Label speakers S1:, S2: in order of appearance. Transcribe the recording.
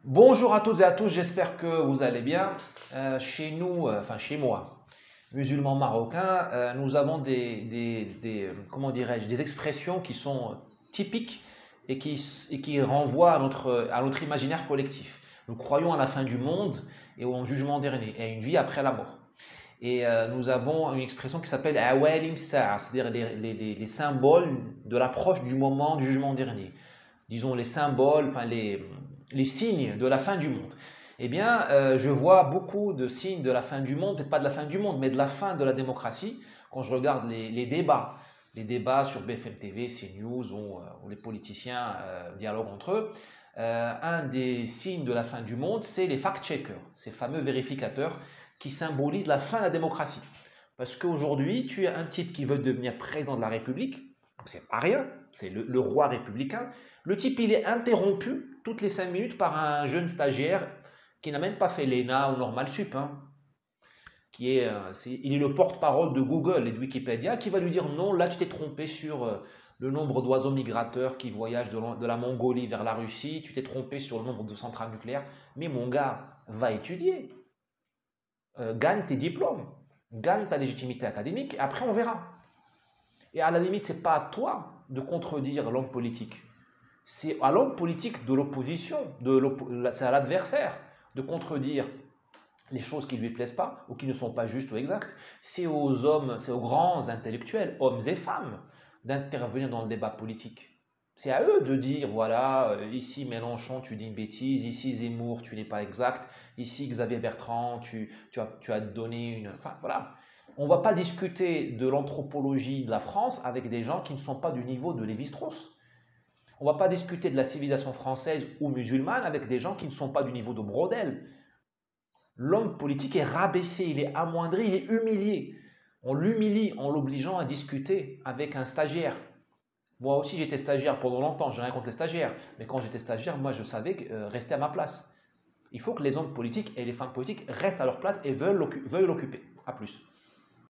S1: Bonjour à toutes et à tous, j'espère que vous allez bien. Chez nous, enfin chez moi, musulmans marocains, nous avons comment dirais-je, des expressions qui sont typiques et qui renvoient à notre imaginaire collectif. Nous croyons à la fin du monde et au jugement dernier, et à une vie après la mort. Et nous avons une expression qui s'appelle awalim sa'a, c'est-à-dire les symboles de l'approche du moment du jugement dernier. Disons les symboles, enfin les signes de la fin du monde. Eh bien, je vois beaucoup de signes de la fin du monde, peut-être pas de la fin du monde, mais de la fin de la démocratie, quand je regarde les débats sur BFM TV, CNews, où les politiciens dialoguent entre eux. Un des signes de la fin du monde, c'est les fact-checkers, ces fameux vérificateurs qui symbolisent la fin de la démocratie. Parce qu'aujourd'hui, tu es un type qui veut devenir président de la République, c'est pas rien, c'est le roi républicain. Le type, il est interrompu toutes les 5 minutes par un jeune stagiaire qui n'a même pas fait l'ENA ou Normal Sup, hein, il est le porte-parole de Google et de Wikipédia, qui va lui dire non, là tu t'es trompé sur le nombre d'oiseaux migrateurs qui voyagent de la Mongolie vers la Russie, tu t'es trompé sur le nombre de centrales nucléaires. Mais mon gars, va étudier, gagne tes diplômes, gagne ta légitimité académique, et après on verra. Et à la limite, c'est pas à toi de contredire l'homme politique. C'est à l'homme politique de l'opposition, c'est à l'adversaire de contredire les choses qui ne lui plaisent pas ou qui ne sont pas justes ou exactes. C'est aux hommes, c'est aux grands intellectuels, hommes et femmes, d'intervenir dans le débat politique. C'est à eux de dire, voilà, ici Mélenchon, tu dis une bêtise, ici Zemmour, tu n'es pas exact, ici Xavier Bertrand, tu as donné une... Enfin, voilà. On ne va pas discuter de l'anthropologie de la France avec des gens qui ne sont pas du niveau de Lévi-Strauss. On ne va pas discuter de la civilisation française ou musulmane avec des gens qui ne sont pas du niveau de Brodel. L'homme politique est rabaissé, il est amoindri, il est humilié. On l'humilie en l'obligeant à discuter avec un stagiaire. Moi aussi, j'étais stagiaire pendant longtemps, je n'ai rien contre les stagiaires. Mais quand j'étais stagiaire, moi, je savais rester à ma place. Il faut que les hommes politiques et les femmes politiques restent à leur place et veuillent l'occuper. À plus.